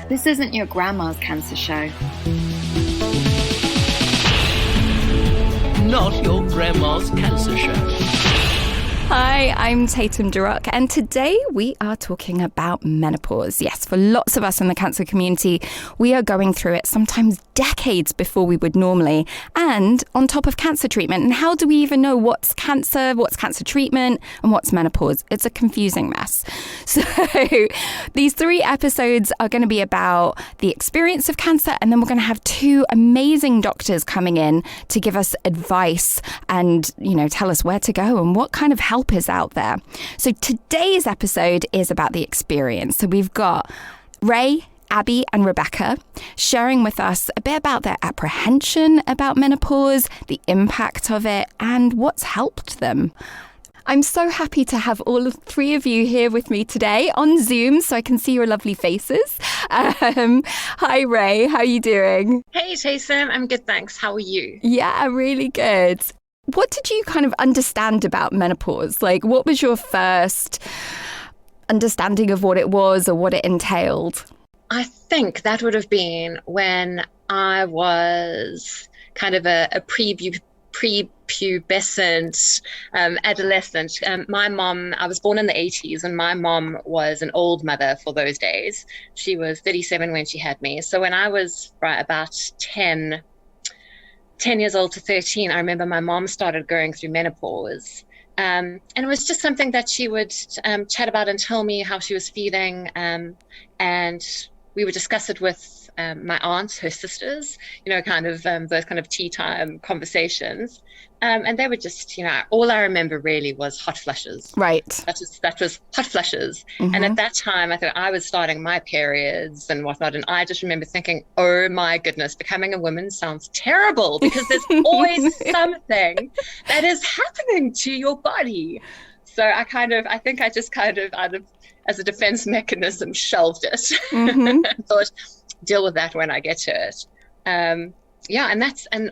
This isn't your grandma's cancer show. Not your grandma's cancer show. Hi, I'm Tatum, and today we are talking about menopause. Yes, for lots of us in the cancer community, we are going through it sometimes decades before we would normally, and on top of cancer treatment. And how do we even know what's cancer treatment, and what's menopause? It's a confusing mess. So these 3 episodes are going to be about the experience of cancer, and then we're going to have 2 amazing doctors coming in to give us advice and, tell us where to go and what kind of help is out there. So today's episode is about the experience. So we've got Ray, Abby and Rebecca sharing with us a bit about their apprehension about menopause, the impact of it, and what's helped them. I'm so happy to have all 3 of you here with me today on Zoom so I can see your lovely faces. Hi, Ray. How are you doing? Hey, Tatum. I'm good, thanks. How are you? Yeah, really good. What did you kind of understand about menopause? Like, what was your first understanding of what it was or what it entailed? I think that would have been when I was kind of a prepubescent adolescent. My mom, I was born in the 80s, and my mom was an old mother for those days. She was 37 when she had me. So when I was about 10 years old to 13, I remember my mom started going through menopause. And it was just something that she would chat about and tell me how she was feeling. And we would discuss it with my aunts, her sisters, those kind of tea time conversations. And they were just, all I remember really was hot flushes. Right. That was hot flushes. Mm-hmm. And at that time, I thought I was starting my periods and whatnot. And I just remember thinking, oh my goodness, becoming a woman sounds terrible because there's always something that is happening to your body. So I think I just out of, as a defense mechanism, shelved it. Mm-hmm. And thought, deal with that when I get to it. And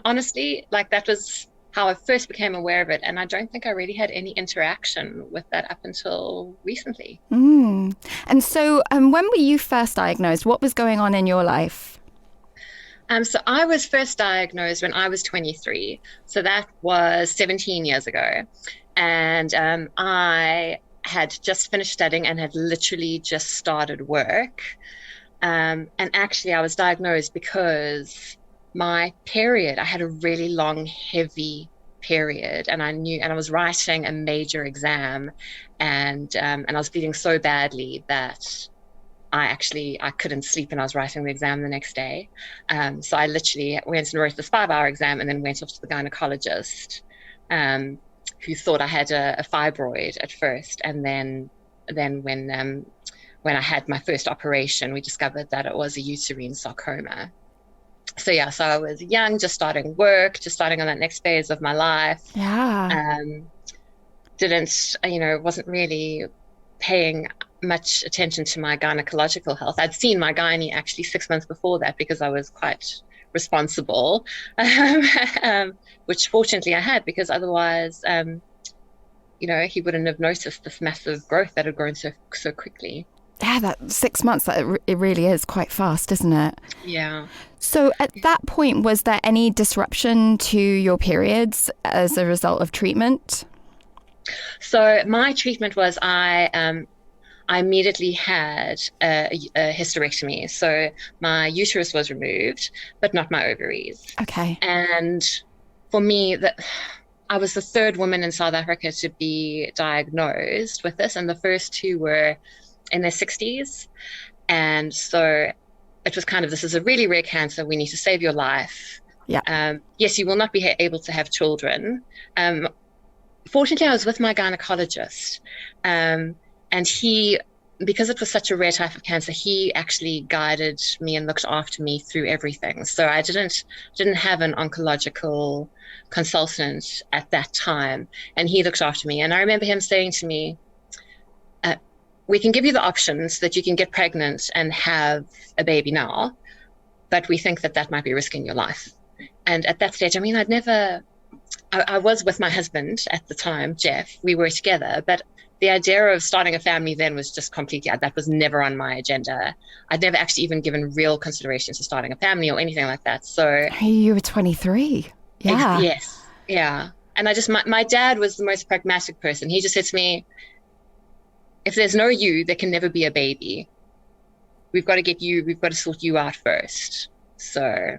honestly, that was how I first became aware of it. And I don't think I really had any interaction with that up until recently. Mm. And so when were you first diagnosed? What was going on in your life? So I was first diagnosed when I was 23. So that was 17 years ago. And I had just finished studying and had literally just started work. And actually, I was diagnosed because my period, I had a really long, heavy period, and I was writing a major exam, and I was bleeding so badly that I couldn't sleep, and I was writing the exam the next day. So I literally went and wrote this 5-hour exam, and then went off to the gynecologist, who thought I had a fibroid at first, and then when I had my first operation, we discovered that it was a uterine sarcoma. So I was young, just starting work, just starting on that next phase of my life. Yeah. Wasn't really paying much attention to my gynecological health. I'd seen my gynae actually 6 months before that because I was quite responsible, which fortunately I had, because otherwise, he wouldn't have noticed this massive growth that had grown so quickly. Yeah, that 6 months, it really is quite fast, isn't it? Yeah. So at that point, was there any disruption to your periods as a result of treatment? So my treatment was I immediately had a hysterectomy. So my uterus was removed, but not my ovaries. Okay. And for me, I was the 3rd woman in South Africa to be diagnosed with this, and the first 2 were in their 60s. And so it was this is a really rare cancer. We need to save your life. Yeah. Yes, you will not be able to have children. Fortunately, I was with my gynecologist, and he, because it was such a rare type of cancer, he actually guided me and looked after me through everything. So I didn't have an oncological consultant at that time, and he looked after me. And I remember him saying to me, we can give you the options that you can get pregnant and have a baby now, but we think that might be risking your life. And at that stage, I'd never I was with my husband at the time, Jeff. We were together, but the idea of starting a family then was just completely, that was never on my agenda. I'd never actually even given real consideration to starting a family or anything like that. So, Hey, you were 23. Yeah. yes, yeah. And my dad was the most pragmatic person. He just said to me, if there's no you, there can never be a baby. We've got to sort you out first. So,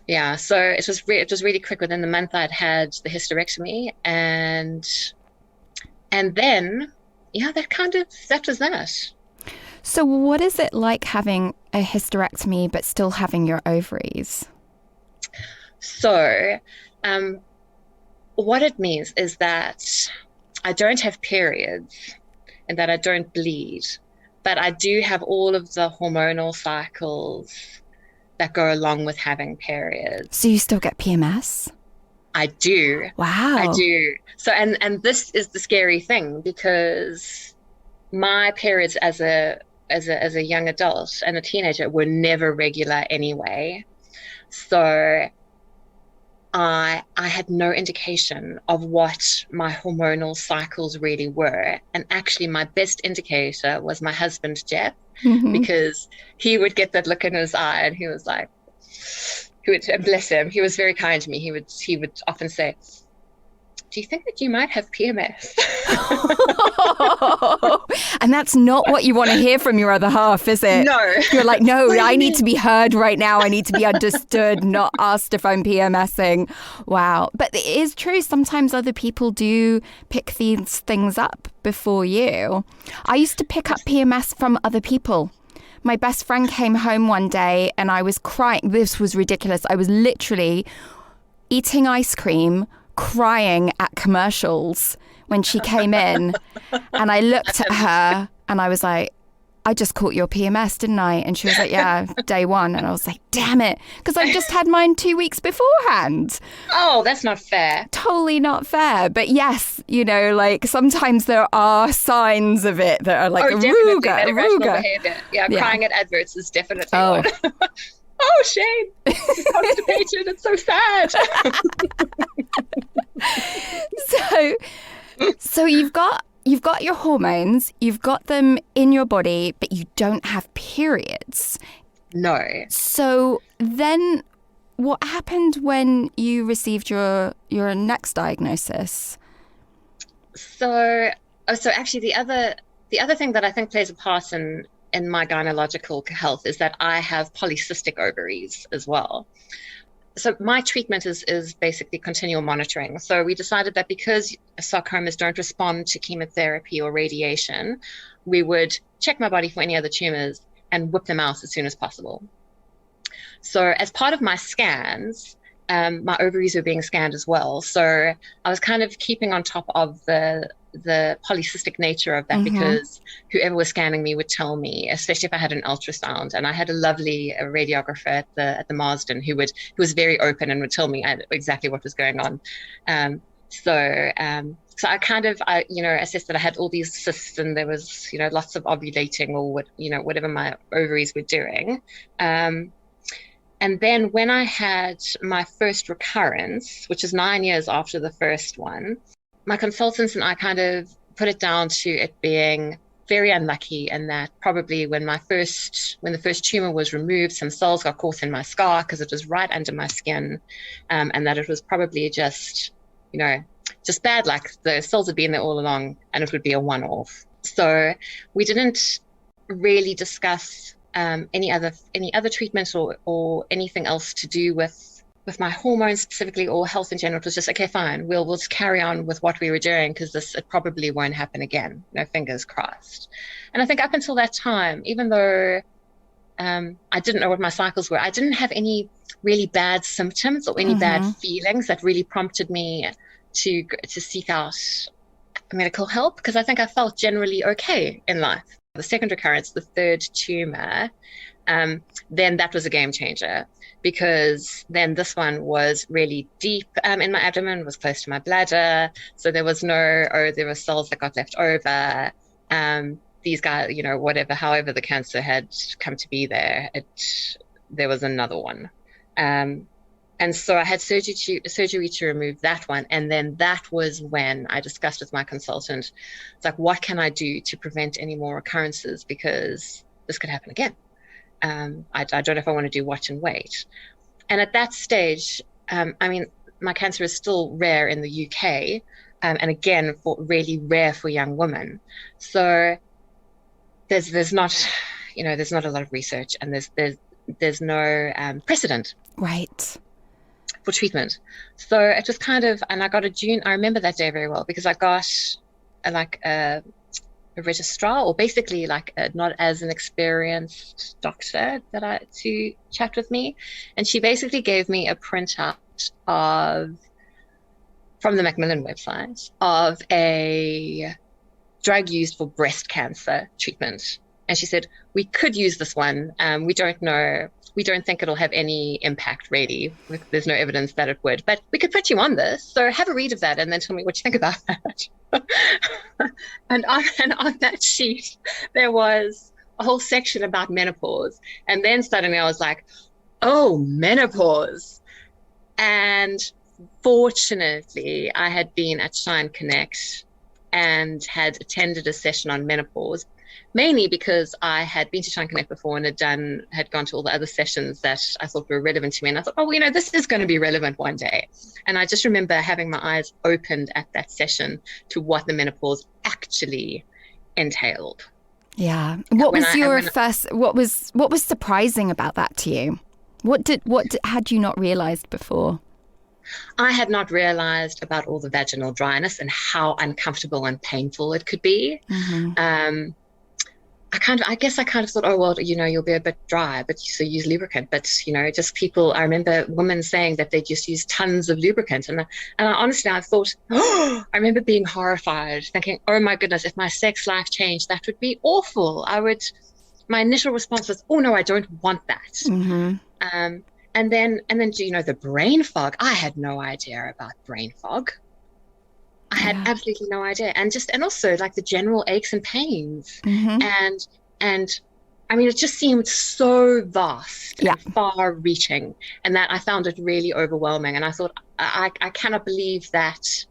yeah, so it was really quick. Within the month, I'd had the hysterectomy, and then, yeah, that was that. So what is it like having a hysterectomy but still having your ovaries? So, what it means is that I don't have periods and that I don't bleed, but I do have all of the hormonal cycles that go along with having periods. So you still get PMS? I do. Wow. I do. So, and this is the scary thing, because my periods as a young adult and a teenager were never regular anyway. So I had no indication of what my hormonal cycles really were. And actually my best indicator was my husband, Jeff, because he would get that look in his eye and he was like, bless him, he was very kind to me. He would often say, do you think that you might have PMS? And that's not what you want to hear from your other half, is it? No. You're like, no, I need to be heard right now. I need to be understood, not asked if I'm PMSing. Wow. But it is true. Sometimes other people do pick these things up before you. I used to pick up PMS from other people. My best friend came home one day and I was crying. This was ridiculous. I was literally eating ice cream, crying at commercials when she came in. And I looked at her and I was like, I just caught your PMS, didn't I? And she was like, yeah, day one. And I was like, damn it. Because I just had mine 2 weeks beforehand. Oh, that's not fair. Totally not fair. But yes, you know, like sometimes there are signs of it that are like definitely arugula. Behavior. Yeah, crying at adverts is definitely Oh. one. Oh, Shane, she's constipated. It's so sad. So you've got your hormones, you've got them in your body, but you don't have periods. No. So then what happened when you received your next diagnosis? So actually the other thing that I think plays a part in my gynecological health is that I have polycystic ovaries as well. So my treatment is basically continual monitoring. So we decided that because sarcomas don't respond to chemotherapy or radiation, we would check my body for any other tumors and whip them out as soon as possible. So as part of my scans, my ovaries were being scanned as well. So I was kind of keeping on top of the polycystic nature of that, because whoever was scanning me would tell me, especially if I had an ultrasound. And I had a lovely radiographer at the Marsden who was very open and would tell me exactly what was going on. So I kind of assessed that I had all these cysts and there was lots of ovulating or whatever my ovaries were doing. And then when I had my first recurrence, which is 9 years after the first one, my consultants and I kind of put it down to it being very unlucky, and that probably when the first tumor was removed, some cells got caught in my scar because it was right under my skin, and that it was probably just bad luck. The cells had been there all along and it would be a one-off. So we didn't really discuss any other treatments or anything else to do with my hormones specifically or health in general. It was just, okay, fine, we'll just carry on with what we were doing because it probably won't happen again. Fingers crossed. And I think up until that time, even though I didn't know what my cycles were, I didn't have any really bad symptoms or any bad feelings that really prompted me to seek out medical help, because I think I felt generally okay in life. The second recurrence, the third tumor, then that was a game changer, because then this one was really deep in my abdomen, was close to my bladder. So there was there were cells that got left over. These guys, however the cancer had come to be there, there was another one. And so I had surgery to remove that one. And then that was when I discussed with my consultant, it's like, what can I do to prevent any more occurrences? Because this could happen again. I don't know if I want to do watch and wait. And at that stage, I mean, my cancer is still rare in the UK, and again, really rare for young women. So there's not, there's not a lot of research, and there's no precedent, Right. for treatment. So it was kind of, and I remember that day very well because I got a registrar, or basically not as an experienced doctor to chat with me. And she basically gave me a printout from the Macmillan website of a drug used for breast cancer treatment. And she said, we could use this one. We don't know. We don't think it'll have any impact, really. There's no evidence that it would. But we could put you on this. So have a read of that and then tell me what you think about that. and on that sheet, there was a whole section about menopause. And then suddenly I was like, oh, menopause. And fortunately, I had been at Shine Connect and had attended a session on menopause, mainly because I had been to Shine Connect before and had gone to all the other sessions that I thought were relevant to me. And I thought, oh, this is going to be relevant one day. And I just remember having my eyes opened at that session to what the menopause actually entailed. Yeah. What was surprising about that to you? What had you not realized before? I had not realized about all the vaginal dryness and how uncomfortable and painful it could be. Mm-hmm. I guess I kind of thought, oh, well, you'll be a bit dry, but so use lubricant. But, just people, I remember women saying that they just use tons of lubricant. And honestly, I thought, I remember being horrified, thinking, oh my goodness, if my sex life changed, that would be awful. My initial response was, oh no, I don't want that. Mm-hmm. And then, the brain fog, I had no idea about brain fog. I had absolutely no idea. And also like the general aches and pains. Mm-hmm. And I mean, it just seemed so vast and far reaching, and that I found it really overwhelming. And I thought, I cannot believe that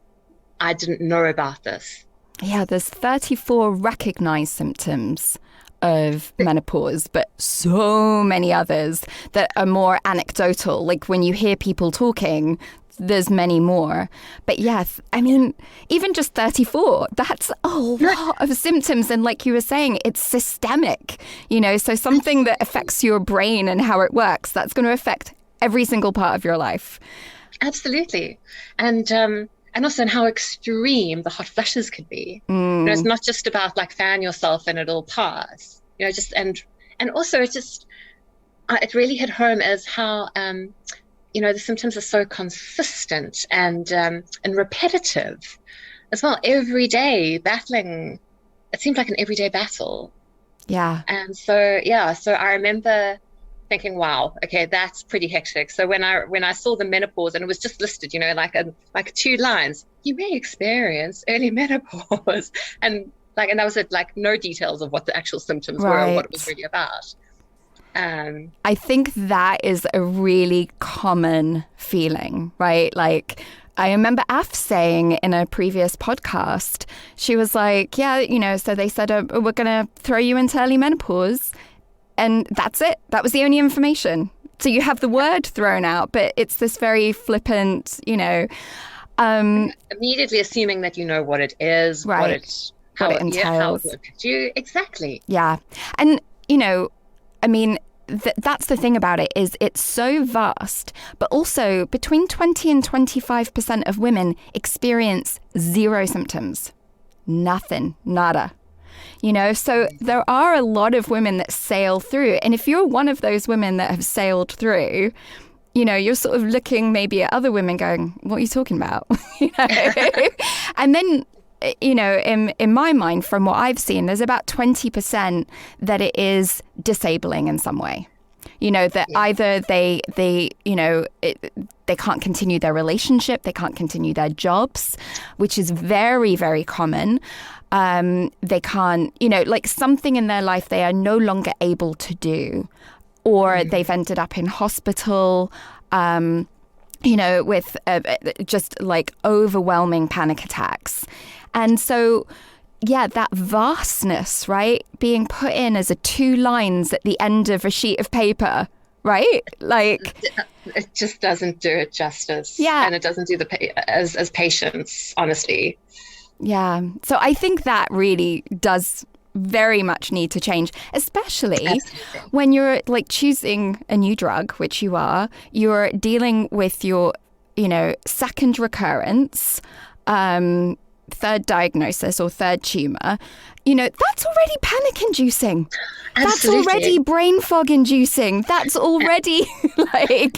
I didn't know about this. Yeah, there's 34 recognized symptoms of menopause, but so many others that are more anecdotal. Like when you hear people talking, there's many more. But yes, I mean, even just 34, that's a lot of symptoms. And like you were saying, it's systemic, so something that affects your brain and how it works, that's going to affect every single part of your life. Absolutely. And also in how extreme the hot flushes could be. It's not just about like fan yourself and it'll pass, and also it really hit home as how, the symptoms are so consistent and repetitive as well. Every day battling, it seemed like an everyday battle. Yeah. And so I remember thinking, wow, okay, that's pretty hectic. So when I saw the menopause, and it was just listed, like 2 lines, you may experience early menopause, and that was it, like no details of what the actual symptoms were or what it was really about. I think that is a really common feeling, right? Like I remember Af saying in a previous podcast, she was like, so they said, we're going to throw you into early menopause. And that's it. That was the only information. So you have the word thrown out, but it's this very flippant, immediately assuming that you know what it is, right. What it entails. How it will affect you. Exactly. Yeah. And, I mean, that's the thing about it, is it's so vast, but also between 20 and 25% of women experience 0 symptoms. Nothing. Nada. So there are a lot of women that sail through. And if you're one of those women that have sailed through, you're sort of looking maybe at other women going, what are you talking about? And then, in my mind, from what I've seen, there's about 20% that it is disabling in some way. Either they can't continue their relationship, they can't continue their jobs, which is very, very common. They can't, like something in their life they are no longer able to do, or they've ended up in hospital. with just like overwhelming panic attacks. And so, yeah, that vastness, right? Being put in as 2 lines at the end of a sheet of paper, right? Like, it just doesn't do it justice. Yeah. And it doesn't do as patients, honestly. Yeah. So I think that really does very much need to change, especially Absolutely. when you're like choosing a new drug, which you are, you're dealing with your, second recurrence, third diagnosis or third tumor. That's already panic inducing. That's already brain fog inducing. That's already like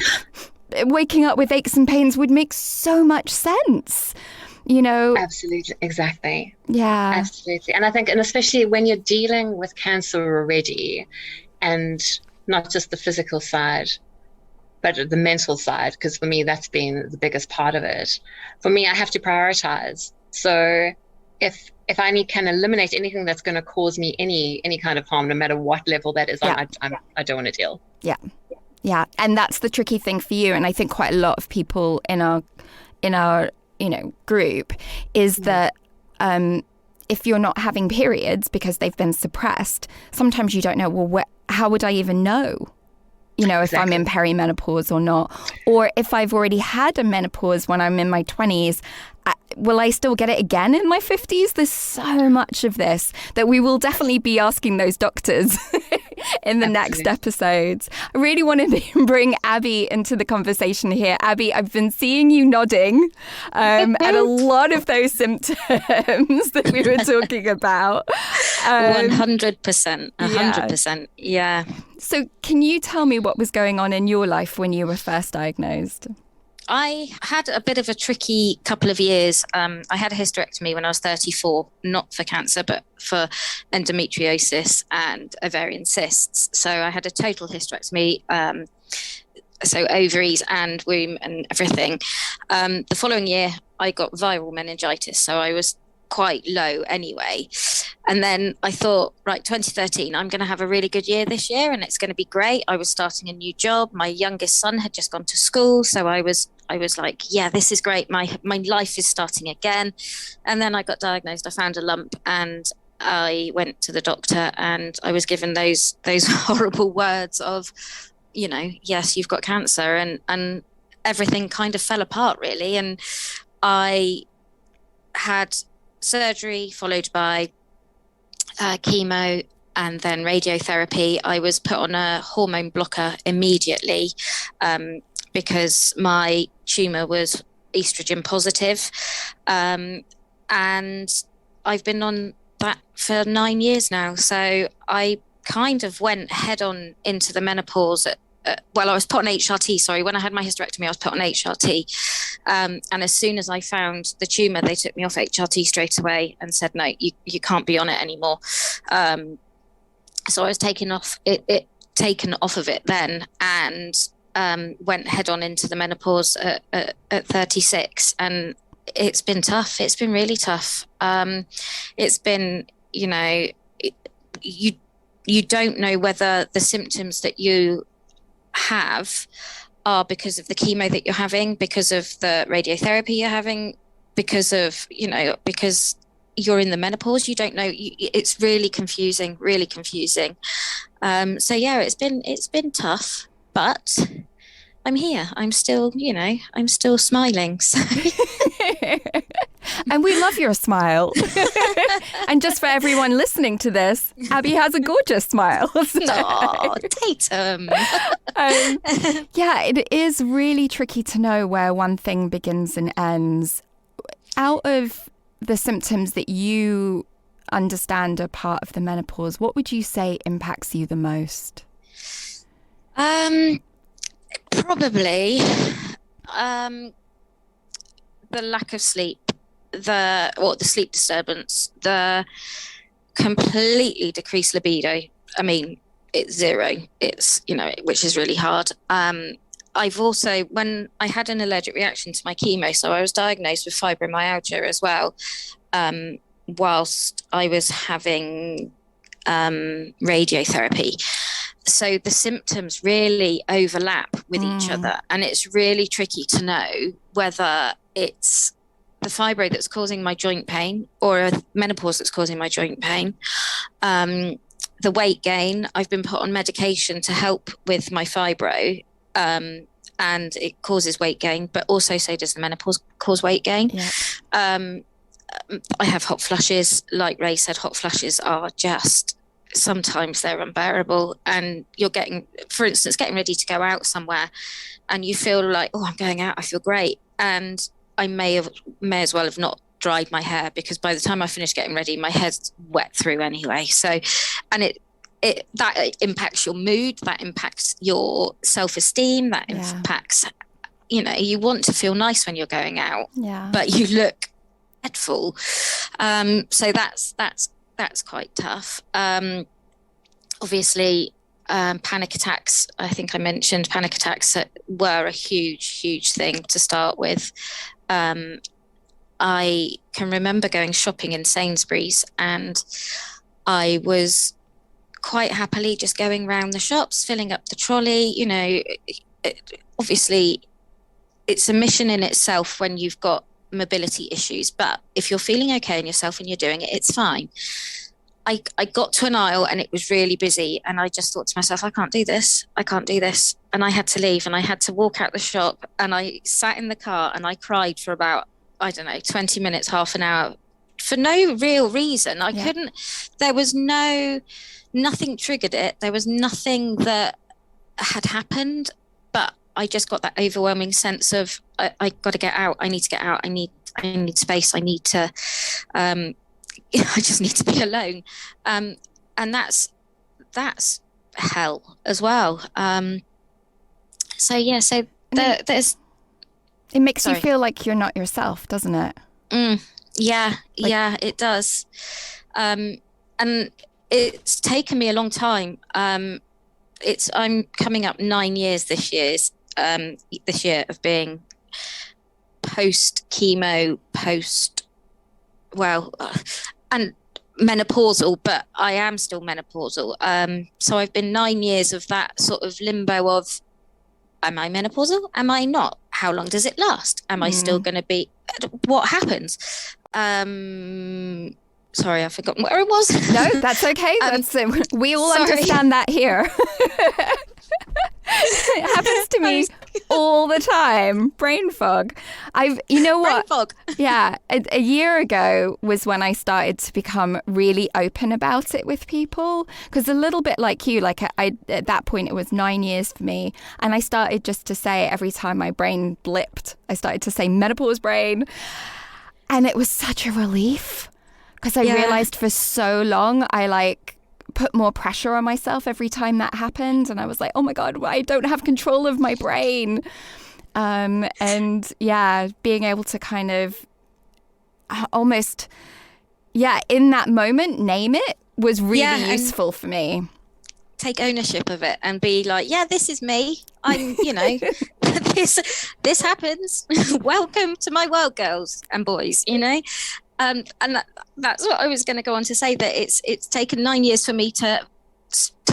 waking up with aches and pains would make so much sense. Absolutely, exactly. Yeah. Absolutely. And I think, and especially when you're dealing with cancer already, and not just the physical side, but the mental side, because for me, that's been the biggest part of it. For me, I have to prioritize. So if I can eliminate anything that's going to cause me any kind of harm, no matter what level that is on, I don't want to deal. Yeah. Yeah. And that's the tricky thing for you. And I think quite a lot of people in our group is that if you're not having periods because they've been suppressed, sometimes you don't know, well, how would I even know, if I'm in perimenopause or not? Or if I've already had a menopause when I'm in my 20s, will I still get it again in my 50s? There's so much of this that we will definitely be asking those doctors in the next episodes. I really wanted to bring Abby into the conversation here. Abby, I've been seeing you nodding at a lot of those symptoms that we were talking about. 100%. 100%. Yeah. So can you tell me what was going on in your life when you were first diagnosed? I had a bit of a tricky couple of years. I had a hysterectomy when I was 34, not for cancer, but for endometriosis and ovarian cysts. So I had a total hysterectomy, so ovaries and womb and everything. The following year, I got viral meningitis, so I was quite low anyway. And then I thought, right, 2013, I'm going to have a really good year this year and it's going to be great. I was starting a new job. My youngest son had just gone to school. So I was like, yeah, this is great. My life is starting again. And then I got diagnosed. I found a lump and I went to the doctor and I was given those horrible words of, yes, you've got cancer, and everything kind of fell apart really. And I had surgery followed by chemo and then radiotherapy. I was put on a hormone blocker immediately because my tumour was estrogen positive. And I've been on that for 9 years now. So I kind of went head on into the menopause I was put on HRT, sorry. When I had my hysterectomy, I was put on HRT. And as soon as I found the tumour, they took me off HRT straight away and said, no, you can't be on it anymore. So I was taken off of it then and went head on into the menopause at 36. And it's been tough. It's been really tough. It's been, you don't know whether the symptoms that you have are because of the chemo that you're having, because of the radiotherapy you're having, because you're in the menopause. You don't know. It's really confusing. So yeah, it's been tough, but I'm here. I'm still smiling. So. And we love your smile. And just for everyone listening to this, Abby has a gorgeous smile. Oh, Tatum. Yeah, it is really tricky to know where one thing begins and ends. Out of the symptoms that you understand are part of the menopause, what would you say impacts you the most? Probably the lack of sleep, the sleep disturbance, the completely decreased libido. I mean, it's zero. It's, which is really hard. I've also, when I had an allergic reaction to my chemo, so I was diagnosed with fibromyalgia as well, whilst I was having radiotherapy. So the symptoms really overlap with each other. And it's really tricky to know whether it's the fibro that's causing my joint pain or menopause that's causing my joint pain. The weight gain, I've been put on medication to help with my fibro, and it causes weight gain, but also so does the menopause cause weight gain. Yeah. I have hot flushes. Like Ray said, hot flushes are just, sometimes they're unbearable. And you're getting, for instance, getting ready to go out somewhere and you feel like, oh, I'm going out, I feel great. And I may as well have not dried my hair, because by the time I finish getting ready, my hair's wet through anyway. So, and that impacts your mood, that impacts your self-esteem, that impacts, you want to feel nice when you're going out, but you look dreadful. So that's quite tough. Obviously, panic attacks, I think I mentioned panic attacks were a huge thing to start with. I can remember going shopping in Sainsbury's, and I was quite happily just going around the shops, filling up the trolley. Obviously, it's a mission in itself when you've got mobility issues, but if you're feeling okay in yourself and you're doing it, it's fine. I got to an aisle and it was really busy, and I just thought to myself, I can't do this, and I had to leave, and I had to walk out the shop, and I sat in the car and I cried for about, I don't know, 20 minutes, half an hour, for no real reason. I couldn't, there was nothing triggered it. There was nothing that had happened, but I just got that overwhelming sense of, I got to get out. I need to get out. I need space. I need to, I just need to be alone. And that's hell as well. There's, it makes you feel like you're not yourself, doesn't it? Yeah, it does. And it's taken me a long time. I'm coming up 9 years this year of being post chemo, and menopausal, but I am still menopausal. So I've been 9 years of that sort of limbo of, am I menopausal? Am I not? How long does it last? Am I still going to be? What happens? Sorry, I've forgotten where it was. No, that's okay. We all understand that here. It happens to me all the time. Brain fog. You know what? Brain fog. Yeah. A year ago was when I started to become really open about it with people. Because a little bit like you, at that point, it was 9 years for me. And I started just to say, every time my brain blipped, I started to say menopause brain. And it was such a relief. Because I realized for so long, I put more pressure on myself every time that happened. And I was like, oh my God, I don't have control of my brain. And being able to kind of almost, in that moment, name it was really useful for me. Take ownership of it and be like, this is me. I'm, this happens. Welcome to my world, girls and boys, And that's what I was going to go on to say, that it's taken 9 years for me to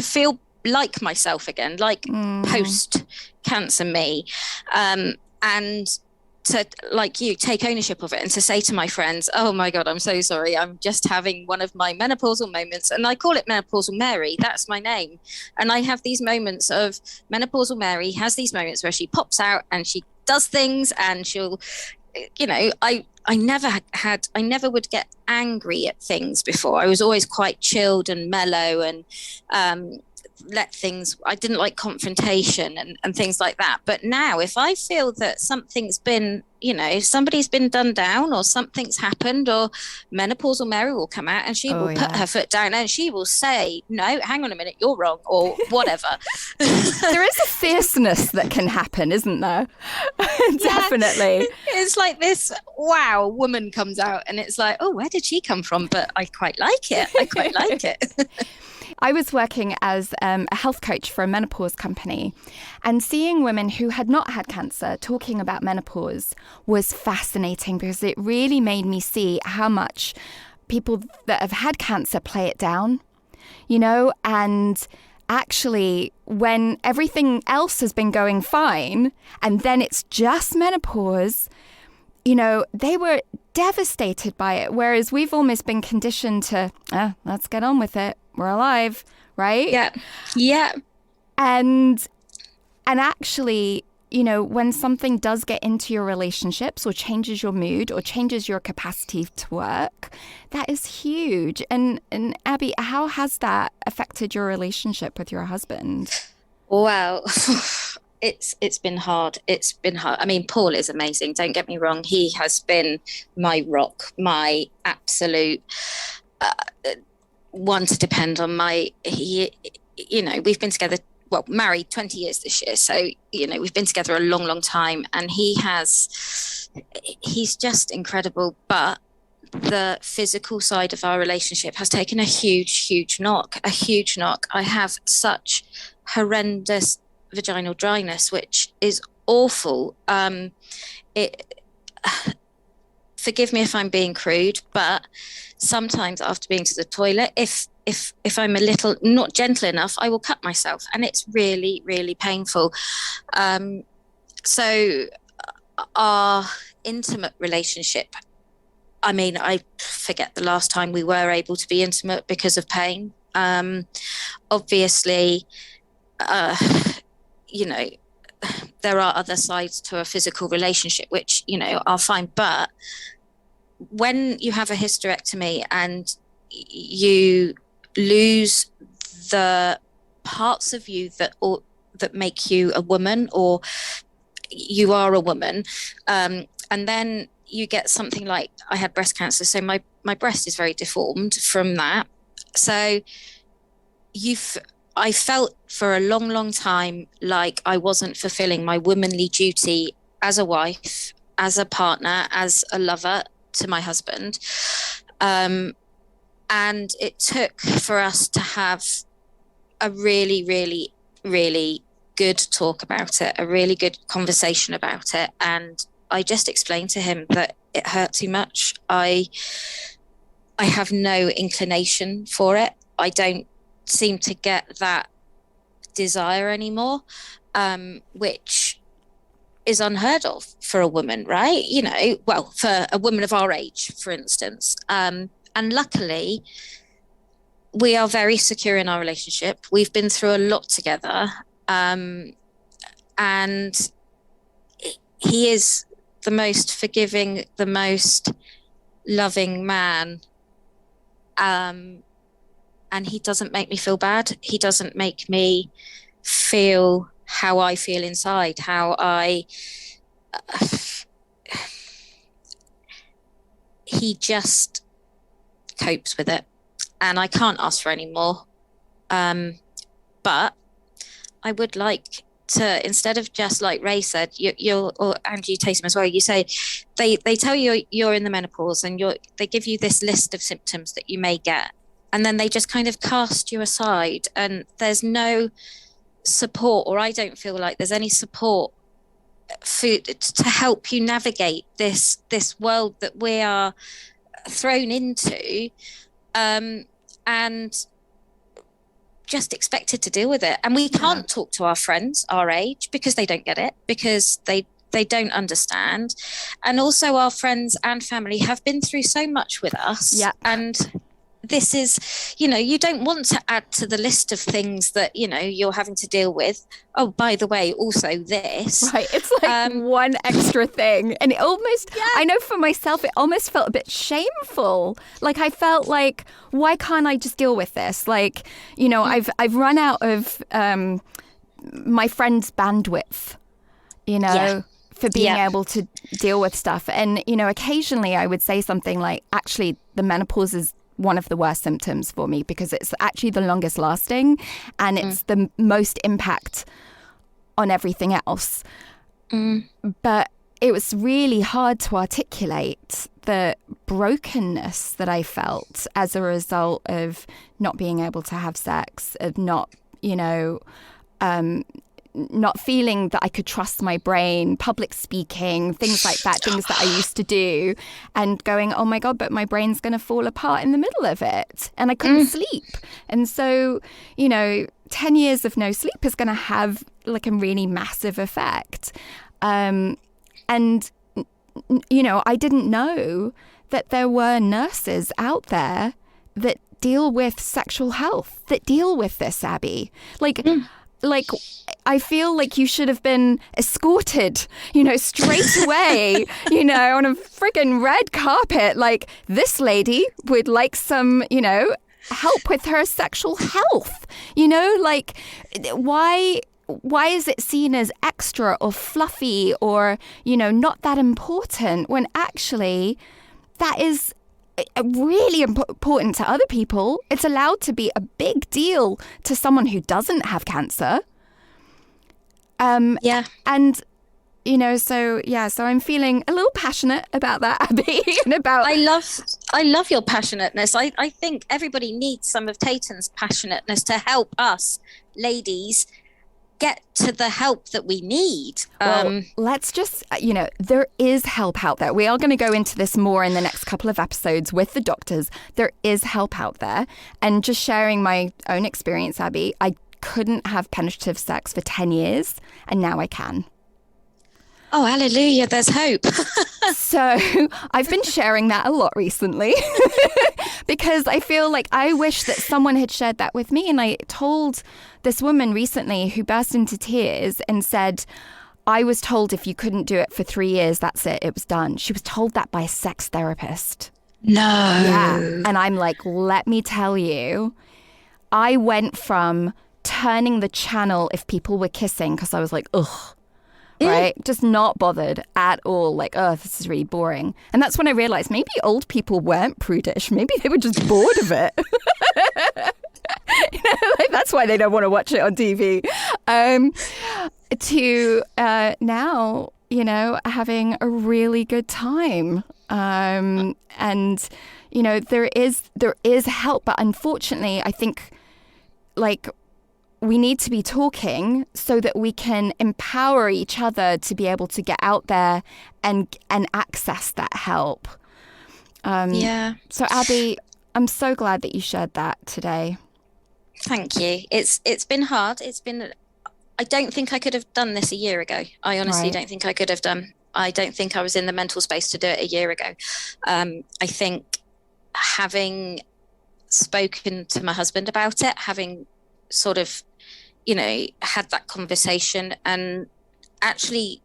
feel like myself again, like post cancer me, and to, like you, take ownership of it and to say to my friends, oh my God, I'm so sorry, I'm just having one of my menopausal moments. And I call it Menopausal Mary. That's my name. And I have these moments of Menopausal Mary has these moments where she pops out and she does things, and she'll, I never would get angry at things before. I was always quite chilled and mellow, and I didn't like confrontation and things like that. But now if I feel that something's been, somebody's been done down or something's happened, or Menopausal Mary will come out and she will put her foot down and she will say, no, hang on a minute, you're wrong, or whatever. There is a fierceness that can happen, isn't there? Definitely. It's like this, wow, woman comes out and it's like, oh, where did she come from? But I quite like it. I was working as a health coach for a menopause company, and seeing women who had not had cancer talking about menopause was fascinating, because it really made me see how much people that have had cancer play it down, and actually, when everything else has been going fine and then it's just menopause, you know, they were devastated by it. Whereas we've almost been conditioned to, let's get on with it. We're alive, right? Yeah. Yeah. And actually, you know, when something does get into your relationships or changes your mood or changes your capacity to work, that is huge. And Abby, how has that affected your relationship with your husband? Wow. It's been hard. It's been hard. I mean, Paul is amazing. Don't get me wrong. He has been my rock, my absolute one to depend on. You know, we've been together, well, married 20 years this year. So, you know, we've been together a long, long time, and he's just incredible. But the physical side of our relationship has taken a huge knock. I have such horrendous vaginal dryness, which is awful. Forgive me if I'm being crude, but sometimes after being to the toilet, if I'm a little not gentle enough, I will cut myself, and it's really, really painful. So our intimate relationship, I mean, I forget the last time we were able to be intimate because of pain. Obviously, you know, there are other sides to a physical relationship which, you know, are fine. But when you have a hysterectomy and you lose the parts of you that make you a woman, or you are a woman, and then you get something like, I had breast cancer, so my breast is very deformed from that. So I felt for a long, long time like I wasn't fulfilling my womanly duty as a wife, as a partner, as a lover to my husband. And it took for us to have a really, really, really good talk about it, a really good conversation about it. And I just explained to him that it hurt too much. I have no inclination for it. I don't seem to get that desire anymore, which is unheard of for a woman, right? You know, well, for a woman of our age, for instance. And luckily, we are very secure in our relationship. We've been through a lot together. And he is the most forgiving, the most loving man. And he doesn't make me feel bad. He doesn't make me feel how I feel inside, he just copes with it. And I can't ask for any more. But I would like to, instead of just like Ray said, or Angie Tatum as well, you say they tell you you're in the menopause, and they give you this list of symptoms that you may get. And then they just kind of cast you aside, and there's no support, or I don't feel like there's any support to help you navigate this world that we are thrown into, and just expected to deal with it. And we can't talk to our friends our age because they don't get it, because they don't understand. And also our friends and family have been through so much with us. Yeah. And this is, you know, you don't want to add to the list of things that, you know, you're having to deal with. Oh, by the way, also this. Right. It's like one extra thing. And it almost, I know for myself, it almost felt a bit shameful. Like I felt like, why can't I just deal with this? Like, you know, I've run out of my friend's bandwidth, you know, for being able to deal with stuff. And, you know, occasionally I would say something like, actually, the menopause is one of the worst symptoms for me because it's actually the longest lasting and it's the most impact on everything else. But it was really hard to articulate the brokenness that I felt as a result of not being able to have sex, of not, you know, not feeling that I could trust my brain, public speaking, things like that, things that I used to do, and going, oh my God, but my brain's going to fall apart in the middle of it. And I couldn't sleep. And so, you know, 10 years of no sleep is going to have like a really massive effect. And, I didn't know that there were nurses out there that deal with sexual health, that deal with this, Abby. Like, I feel like you should have been escorted, straight away, on a friggin' red carpet. Like, this lady would like some, help with her sexual health. Like, why is it seen as extra or fluffy or, not that important when actually that is really important to other people? It's allowed to be a big deal to someone who doesn't have cancer. And, so I'm feeling a little passionate about that, Abby, and about... I love your passionateness. I think everybody needs some of Tatum's passionateness to help us ladies get to the help that we need. Well, let's just, there is help out there. We are going to go into this more in the next couple of episodes with the doctors. There is help out there. And just sharing my own experience, Abby, I couldn't have penetrative sex for 10 years, and now I can. Oh, hallelujah, there's hope. So I've been sharing that a lot recently because I feel like I wish that someone had shared that with me. And I told this woman recently who burst into tears and said, I was told if you couldn't do it for 3 years, that's it, it was done. She was told that by a sex therapist. No. Yeah. And I'm like, let me tell you, I went from turning the channel if people were kissing because I was like, ugh. Right? Just not bothered at all. Like, oh, this is really boring. And that's when I realized maybe old people weren't prudish. Maybe they were just bored of it. That's why they don't want to watch it on TV. To now, having a really good time. And, there is help. But unfortunately, I think, we need to be talking so that we can empower each other to be able to get out there and access that help. So Abby, I'm so glad that you shared that today. Thank you. It's been hard. I don't think I could have done this a year ago. I honestly don't think I could have done. I don't think I was in the mental space to do it a year ago. I think having spoken to my husband about it, having sort of, had that conversation and actually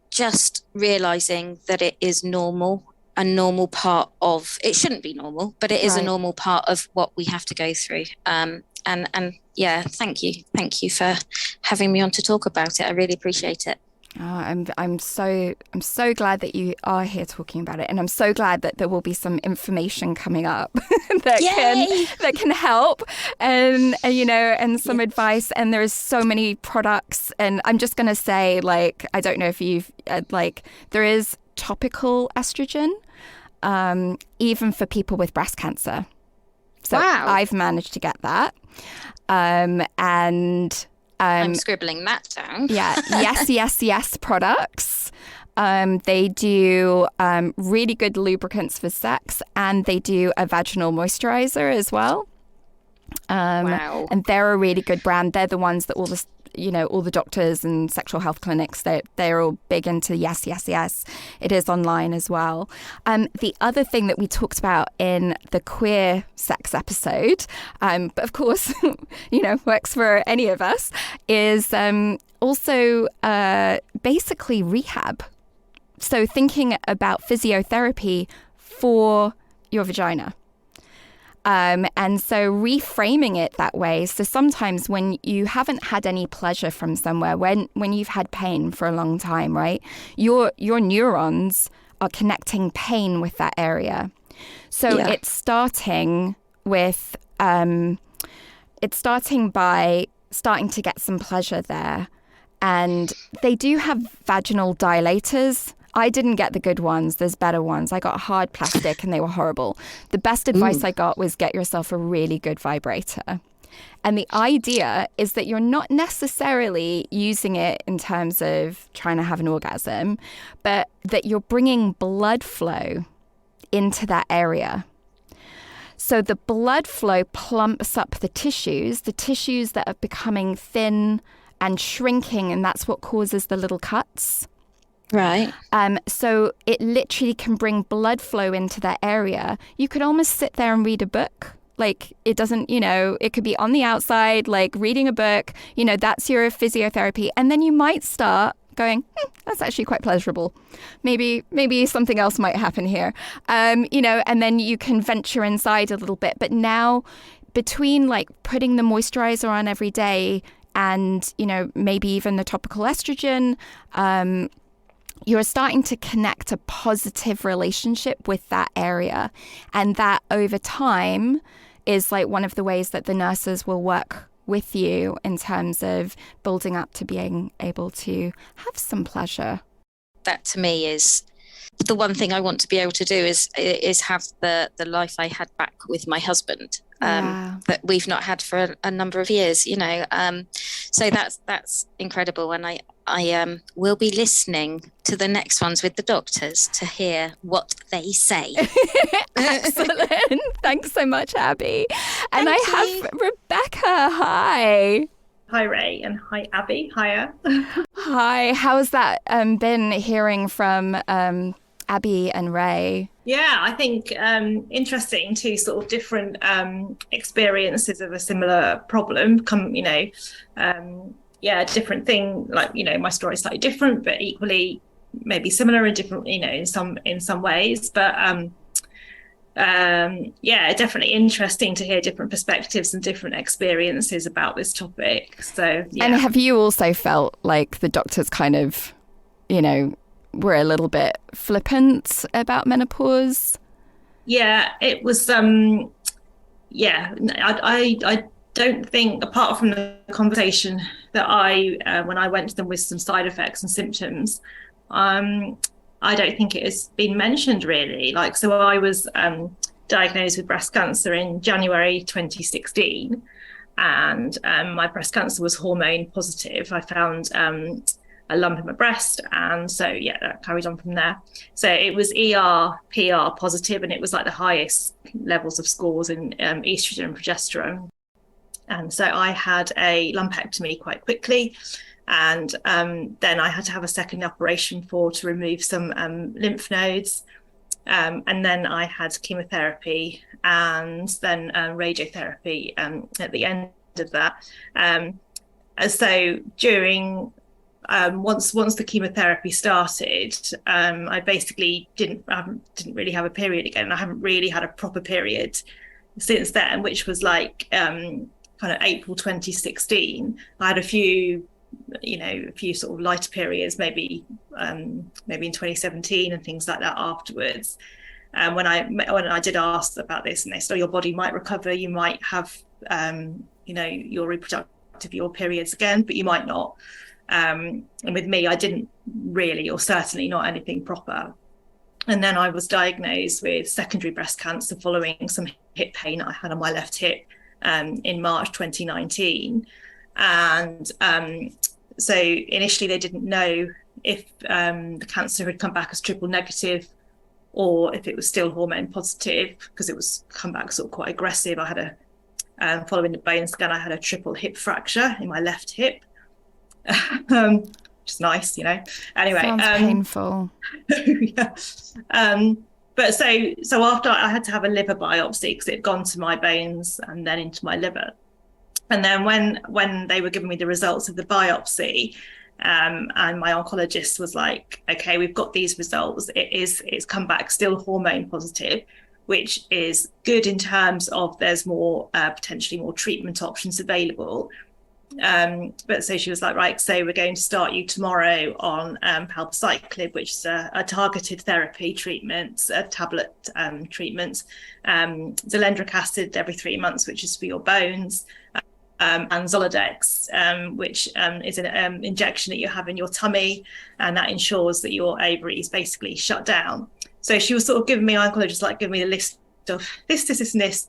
just realizing that it is normal, a normal part of, it shouldn't be normal, but it is a normal part of what we have to go through. And yeah, thank you for having me on to talk about it. I really appreciate it. Oh, I'm so glad that you are here talking about it, and I'm so glad that there will be some information coming up that can help, and and some advice. And there's so many products, and I'm just gonna say, I don't know if you've there is topical estrogen, even for people with breast cancer. So wow. I've managed to get that, and. I'm scribbling that down. Yeah. Yes products. They do really good lubricants for sex, and they do a vaginal moisturizer as well. Wow. And they're a really good brand. They're the ones that all the doctors and sexual health clinics, they're all big into yes. It is online as well. The other thing that we talked about in the queer sex episode, but of course, works for any of us, is also basically rehab. So thinking about physiotherapy for your vagina. And so reframing it that way. So sometimes when you haven't had any pleasure from somewhere, when you've had pain for a long time, right, your neurons are connecting pain with that area. So it's starting with, it's starting by starting to get some pleasure there. And they do have vaginal dilators. I didn't get the good ones. There's better ones. I got hard plastic and they were horrible. The best advice I got was get yourself a really good vibrator. And the idea is that you're not necessarily using it in terms of trying to have an orgasm, but that you're bringing blood flow into that area. So the blood flow plumps up the tissues that are becoming thin and shrinking, and that's what causes the little cuts. Right. So it literally can bring blood flow into that area. You could almost sit there and read a book. Like, it doesn't, it could be on the outside, like reading a book, that's your physiotherapy. And then you might start going, that's actually quite pleasurable. Maybe something else might happen here. And then you can venture inside a little bit. But now, between like putting the moisturizer on every day and, maybe even the topical estrogen, you're starting to connect a positive relationship with that area. And that over time is like one of the ways that the nurses will work with you in terms of building up to being able to have some pleasure. That to me is the one thing I want to be able to do is have the life I had back with my husband, that we've not had for a number of years, so that's incredible. And I will be listening to the next ones with the doctors to hear what they say. Excellent. Thanks so much, Abby. And I have Rebecca. Hi. Hi, Ray, and hi, Abby. Hiya. Hi. How's that been hearing from Abby and Ray? Yeah, I think interesting, two sort of different experiences of a similar problem. Different thing. Like, my story is slightly different, but equally maybe similar and different, in some ways. But definitely interesting to hear different perspectives and different experiences about this topic. So, yeah. And have you also felt like the doctors kind of, were a little bit flippant about menopause? Yeah, it was. I don't think, apart from the conversation that when I went to them with some side effects and symptoms, I don't think it has been mentioned really. Like, so I was diagnosed with breast cancer in January 2016, and my breast cancer was hormone positive. I found a lump in my breast, and so that carried on from there. So it was PR positive, and it was like the highest levels of scores in estrogen and progesterone. And so I had a lumpectomy quite quickly, and then I had to have a second operation to remove some lymph nodes, and then I had chemotherapy and then radiotherapy at the end of that. So during once the chemotherapy started, I basically didn't really have a period again. I haven't really had a proper period since then, which was like kind of April 2016. I had a few sort of lighter periods, maybe in 2017 and things like that afterwards. When I did ask about this, and they said, your body might recover, you might have your reproductive periods again, but you might not. And with me, I didn't really, or certainly not anything proper. And then I was diagnosed with secondary breast cancer following some hip pain I had on my left hip in March 2019. And so initially they didn't know if the cancer had come back as triple negative or if it was still hormone positive, because it was come back sort of quite aggressive. I had following the bone scan, I had a triple hip fracture in my left hip. Which is nice, Anyway, sounds painful. Yeah. But so after I had to have a liver biopsy because it had gone to my bones and then into my liver. And then when they were giving me the results of the biopsy, and my oncologist was like, okay, we've got these results. It's come back still hormone positive, which is good in terms of there's more potentially more treatment options available. But so she was like, right, so we're going to start you tomorrow on palbociclib, which is a targeted therapy treatment, a tablet treatment, zolendric acid every 3 months, which is for your bones, and Zoladex, which is an injection that you have in your tummy, and that ensures that your ovaries basically shut down. So she was sort of giving me, oncologist, like giving me a list of this, and this.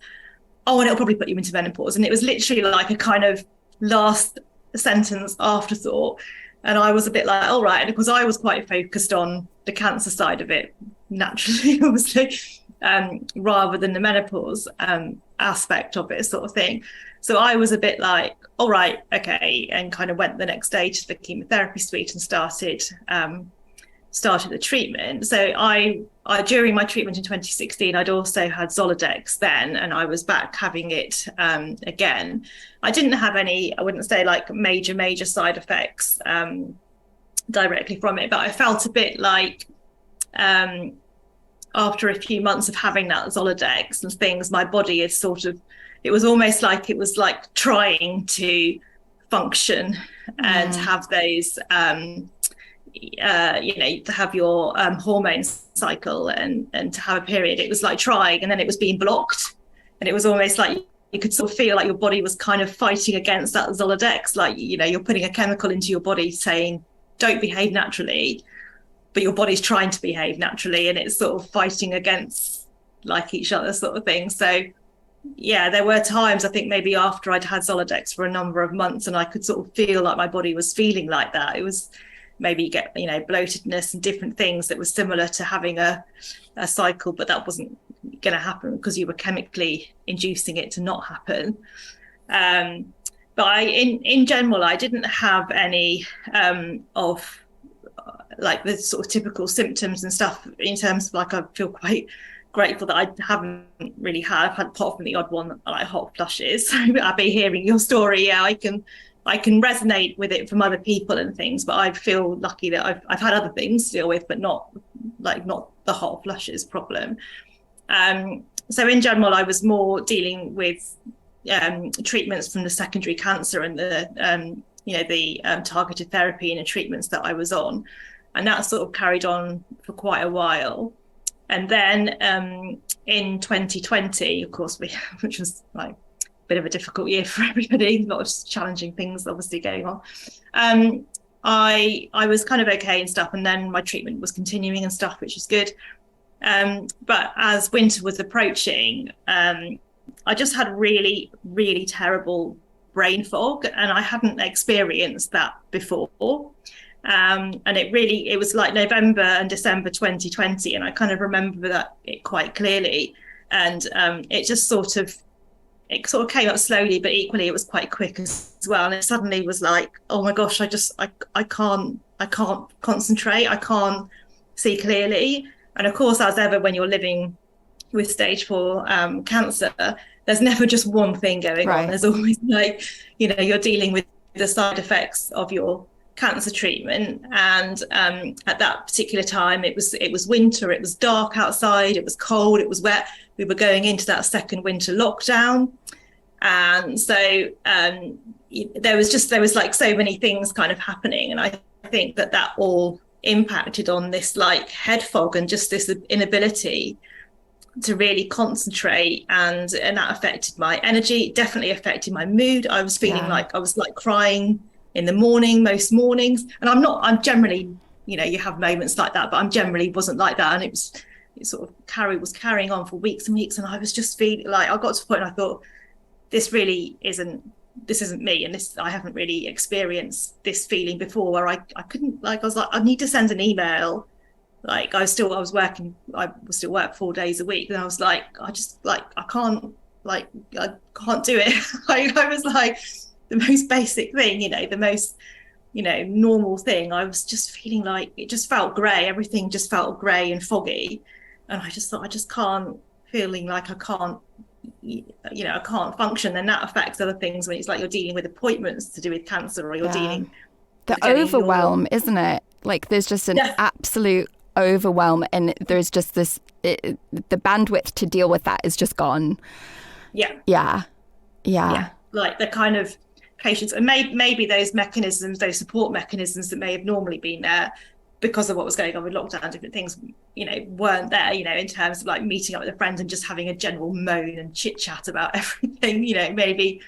Oh, and it'll probably put you into menopause. And it was literally like a kind of last sentence afterthought, and I was a bit like, all right, because I was quite focused on the cancer side of it naturally, obviously, rather than the menopause aspect of it, sort of thing. So I was a bit like, all right, okay, and kind of went the next day to the chemotherapy suite and started the treatment. So I during my treatment in 2016, I'd also had Zoladex then, and I was back having it again. I didn't have any, I wouldn't say like major side effects directly from it, but I felt a bit like after a few months of having that Zoladex and things, my body is sort of, it was almost like it was like trying to function and have those to have your hormone cycle and to have a period. It was like trying, and then it was being blocked, and it was almost like you could sort of feel like your body was kind of fighting against that Zoladex, like, you know, you're putting a chemical into your body saying don't behave naturally, but your body's trying to behave naturally, and it's sort of fighting against like each other, sort of thing. So yeah, there were times, I think maybe after I'd had Zoladex for a number of months, and I could sort of feel like my body was feeling like that. It was maybe get, you know, bloatedness and different things that was similar to having a cycle, but that wasn't going to happen because you were chemically inducing it to not happen. But in general, I didn't have any of like the sort of typical symptoms and stuff, in terms of like, I feel quite grateful that I haven't really had. I've had, apart from the odd one, like hot flushes. So I'll be hearing your story. Yeah, I can resonate with it from other people and things, but I feel lucky that I've had other things to deal with, but not the hot flushes problem. So in general, I was more dealing with treatments from the secondary cancer and the targeted therapy and the treatments that I was on, and that sort of carried on for quite a while. And then in 2020, of course, which was like a bit of a difficult year for everybody, a lot of challenging things obviously going on. I was kind of okay and stuff, and then my treatment was continuing and stuff, which is good. But as winter was approaching, I just had really, really terrible brain fog, and I hadn't experienced that before. And it was like November and December 2020, and I kind of remember that it quite clearly. And it sort of came up slowly, but equally it was quite quick as well. And it suddenly was like, oh my gosh, I can't concentrate, I can't see clearly. And of course, as ever, when you're living with stage 4 cancer, there's never just one thing going on. There's always like, you know, you're dealing with the side effects of your cancer treatment. And at that particular time, it was winter, it was dark outside, it was cold, it was wet. We were going into that second winter lockdown. And so there was like so many things kind of happening. And I think that all impacted on this like head fog and just this inability to really concentrate, and that affected my energy, definitely affected my mood. I was feeling like I was like crying in the morning, most mornings. And I'm generally, you know, you have moments like that, but I'm generally wasn't like that. And it sort of was carrying on for weeks and weeks. And I was just feeling like, I got to a point and I thought, this isn't me. And I haven't really experienced this feeling before, where I couldn't, like, I was like, I need to send an email. Like I would still work 4 days a week. And I was like, I can't do it. I was like, the most basic thing, you know, the most, you know, normal thing. I was just feeling like it just felt grey. Everything just felt grey and foggy. And I just thought, I just can't, feeling like I can't, you know, I can't function. And that affects other things when it's like you're dealing with appointments to do with cancer, or you're dealing the overwhelm, isn't it? Like there's just an absolute overwhelm, and there's just this, the bandwidth to deal with that is just gone. Yeah. Like the kind of patients, and maybe those mechanisms, those support mechanisms that may have normally been there because of what was going on with lockdown, different things, you know, weren't there, you know, in terms of like meeting up with a friend and just having a general moan and chit chat about everything, you know, maybe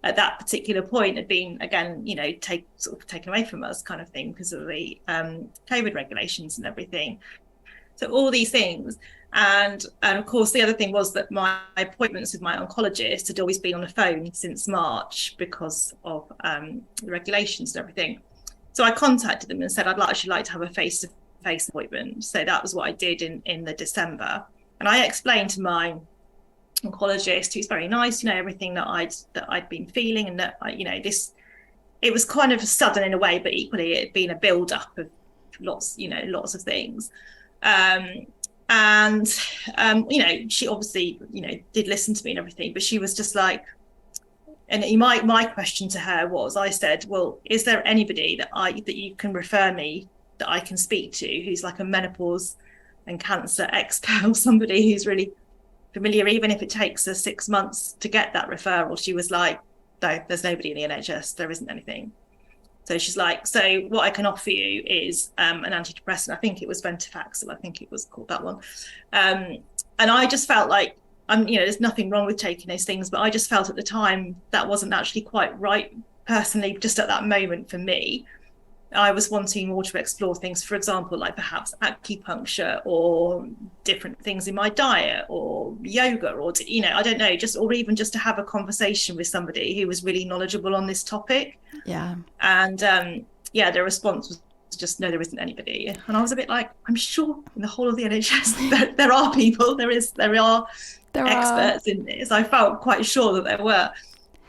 at that particular point had been, again, you know, sort of taken away from us kind of thing because of the COVID regulations and everything. So all these things. And of course, the other thing was that my appointments with my oncologist had always been on the phone since March because of the regulations and everything. So I contacted them and said, I'd actually like to have a face-to-face appointment. So that was what I did in the December. And I explained to my oncologist, who's very nice, everything that I'd been feeling, and that it was kind of sudden in a way, but equally it had been a build up of lots of things. And she obviously did listen to me and everything, but she was just like, and my question to her was, I said, well, is there anybody that you can refer me, that I can speak to, who's like a menopause and cancer expert, or somebody who's really familiar, even if it takes us 6 months to get that referral? She was like, no, there's nobody in the NHS, there isn't anything. So she's like, so what I can offer you is an antidepressant. I think it was Ventifaxil, I think it was called that one. And I just felt like, there's nothing wrong with taking those things, but I just felt at the time that wasn't actually quite right personally, just at that moment for me. I was wanting more to explore things, for example, like perhaps acupuncture or different things in my diet, or yoga, or I don't know, or even just to have a conversation with somebody who was really knowledgeable on this topic. Yeah. And the response was just, no, there isn't anybody. And I was a bit like, I'm sure in the whole of the NHS there are people, there are experts in this. I felt quite sure that there were.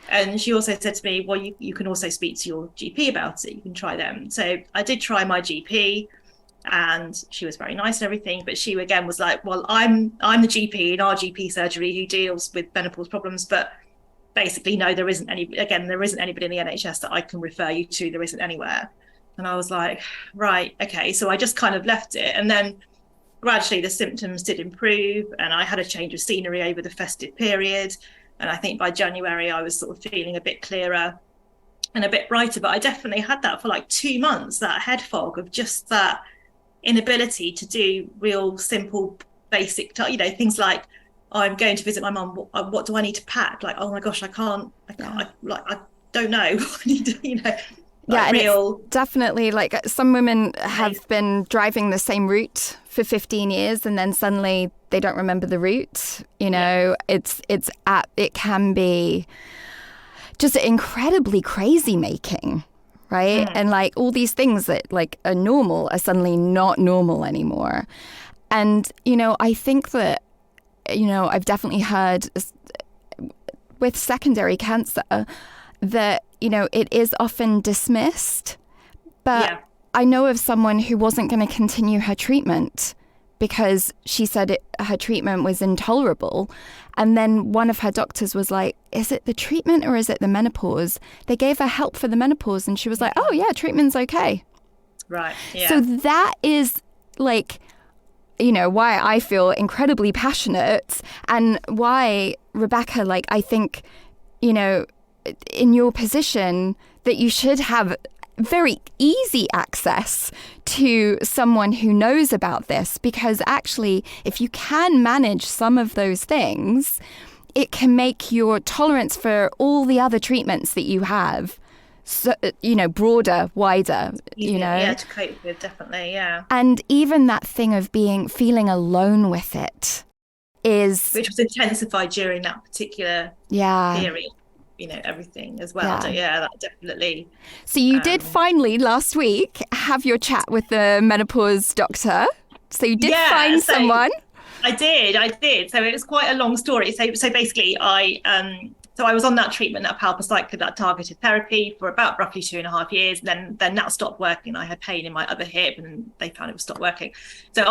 And she also said to me, well, you can also speak to your GP about it. You can try them. So I did try my GP, and she was very nice and everything. But she again was like, well, I'm the GP in our GP surgery who deals with menopause problems. But basically, no, there isn't anybody in the NHS that I can refer you to. There isn't anywhere. And I was like, right, okay. So I just kind of left it. And then gradually the symptoms did improve, and I had a change of scenery over the festive period. And I think by January, I was sort of feeling a bit clearer and a bit brighter. But I definitely had that for like 2 months, that head fog of just that inability to do real simple, basic, things like, I'm going to visit my mum. What do I need to pack? Like, oh my gosh, I don't know. I need to, Yeah, and real... it's definitely like some women have been driving the same route for 15 years and then suddenly they don't remember the route. It can be just incredibly crazy making, right? And like all these things that like are normal are suddenly not normal anymore. And, I think that, I've definitely heard with secondary cancer that, it is often dismissed, but I know of someone who wasn't going to continue her treatment because she said her treatment was intolerable. And then one of her doctors was like, is it the treatment or is it the menopause? They gave her help for the menopause and she was like, oh yeah, treatment's okay. Right. Yeah. So that is like, why I feel incredibly passionate, and why, Rebecca, like, I think, in your position that you should have very easy access to someone who knows about this, because actually if you can manage some of those things, it can make your tolerance for all the other treatments that you have broader, wider, Yeah, to cope with, definitely, yeah. And even that thing of feeling alone with it which was intensified during that particular period. Everything as well. That definitely. So you did finally last week have your chat with the menopause doctor. So you did find someone. I did. So it was quite a long story. So basically, I was on that treatment, that palbociclib, that targeted therapy, for about roughly 2.5 years. Then that stopped working. I had pain in my other hip, and they found it was stopped working. So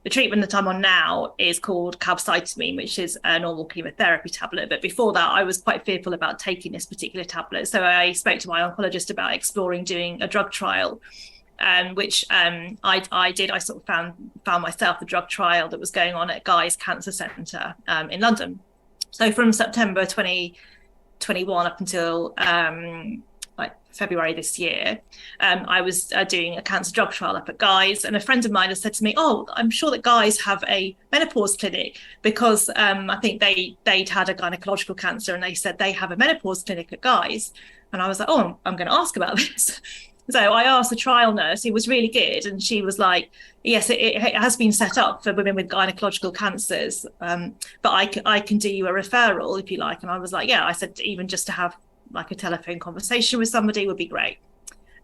the treatment that I'm on now is called calcitonin, which is a normal chemotherapy tablet. But before that, I was quite fearful about taking this particular tablet. So I spoke to my oncologist about exploring doing a drug trial, which I did. I sort of found myself the drug trial that was going on at Guy's Cancer Centre in London. So from September 2021 up until February this year, I was doing a cancer drug trial up at Guy's, and a friend of mine has said to me, oh, I'm sure that Guy's have a menopause clinic, because I think they'd had a gynecological cancer, and they said they have a menopause clinic at Guy's. And I was like, oh, I'm going to ask about this. So I asked the trial nurse, who was really good, and she was like, yes, it has been set up for women with gynecological cancers, but I can do you a referral if you like. And I was like, yeah. I said, even just to have like a telephone conversation with somebody would be great.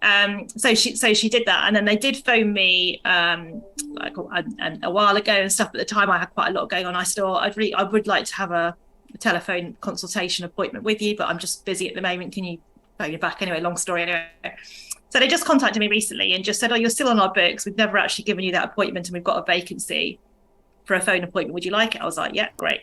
So she did that, and then they did phone me like a while ago and stuff. At the time, I had quite a lot going on. I said, I would like to have a telephone consultation appointment with you, but I'm just busy at the moment. Can you phone me back? Anyway, long story anyway. So they just contacted me recently and just said, you're still on our books. We've never actually given you that appointment, and we've got a vacancy for a phone appointment. Would you like it? I was like, yeah, great.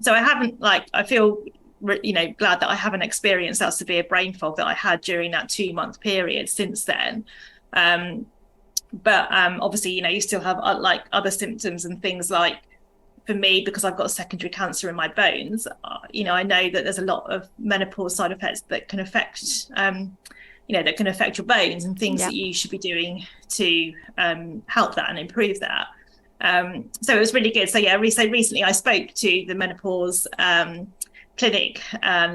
So I haven't, I feel, glad that I haven't experienced that severe brain fog that I had during that 2-month period since then. But obviously, you still have other symptoms and things like, for me, because I've got secondary cancer in my bones, I know that there's a lot of menopause side effects that can affect, that can affect your bones, and things that you should be doing to help that and improve that. So it was really good. So recently I spoke to the menopause clinic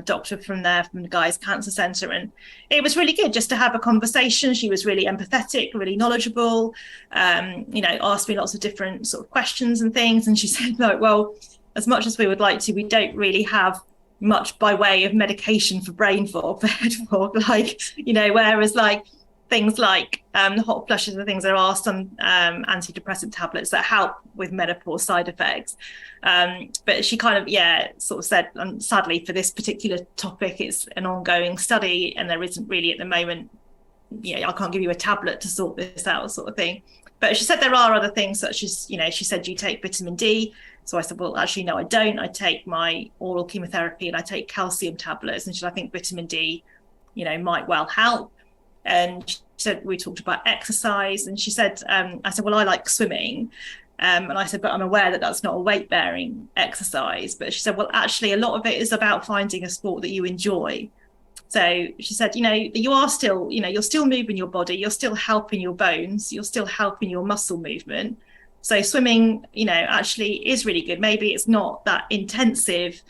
doctor from the Guy's Cancer Centre, and it was really good just to have a conversation. She was really empathetic, really knowledgeable, asked me lots of different sort of questions and things, and she said, well, as much as we would like to, we don't really have much by way of medication for brain fog, for head fog, whereas things like hot flushes and things, there are some antidepressant tablets that help with menopause side effects. But she kind of, sort of said, sadly for this particular topic, it's an ongoing study and there isn't really at the moment, I can't give you a tablet to sort this out, sort of thing. But she said there are other things such as, she said, you take vitamin D. So I said, well, actually, no, I don't. I take my oral chemotherapy and I take calcium tablets. And she said, I think vitamin D, might well help. And she said, we talked about exercise. And she said, I said, well, I like swimming. And I said, but I'm aware that that's not a weight-bearing exercise. But she said, well, actually, a lot of it is about finding a sport that you enjoy. So she said, you are still, you're still moving your body, you're still helping your bones, you're still helping your muscle movement. So swimming, actually is really good. Maybe it's not that intensive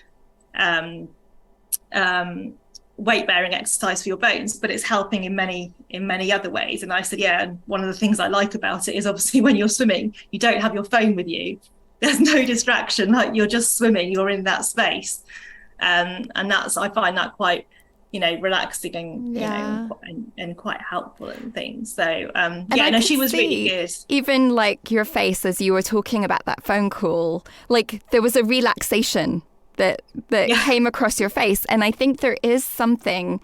weight-bearing exercise for your bones, but it's helping in many other ways. And I said, yeah, and one of the things I like about it is obviously when you're swimming, you don't have your phone with you. There's no distraction, you're just swimming, you're in that space. And I find that quite, relaxing and, and quite helpful and things. So, she was really good. Even your face as you were talking about that phone call, there was a relaxation that came across your face. And I think there is something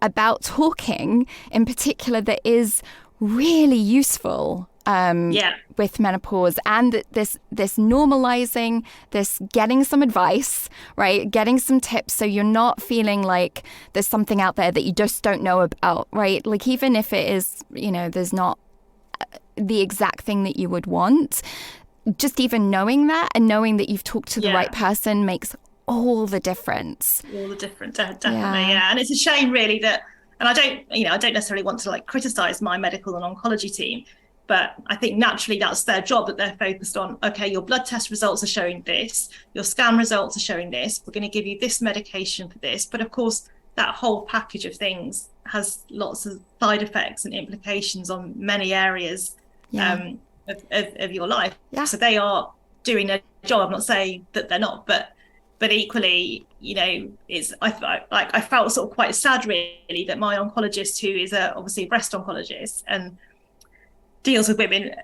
about talking in particular that is really useful with menopause, and this normalizing, this getting some advice, right? Getting some tips so you're not feeling like there's something out there that you just don't know about, right? Even if it is, there's not the exact thing that you would want, just even knowing that and knowing that you've talked to the right person makes all the difference. Definitely. And it's a shame really that, and I don't necessarily want to criticize my medical and oncology team, but I think naturally that's their job, that they're focused on, okay, your blood test results are showing this, your scan results are showing this, we're going to give you this medication for this. But of course, that whole package of things has lots of side effects and implications on many areas of your life. Yeah. So they are doing their job. I'm not saying that they're not, but equally, it's I felt sort of quite sad really that my oncologist, who is obviously a breast oncologist and deals with women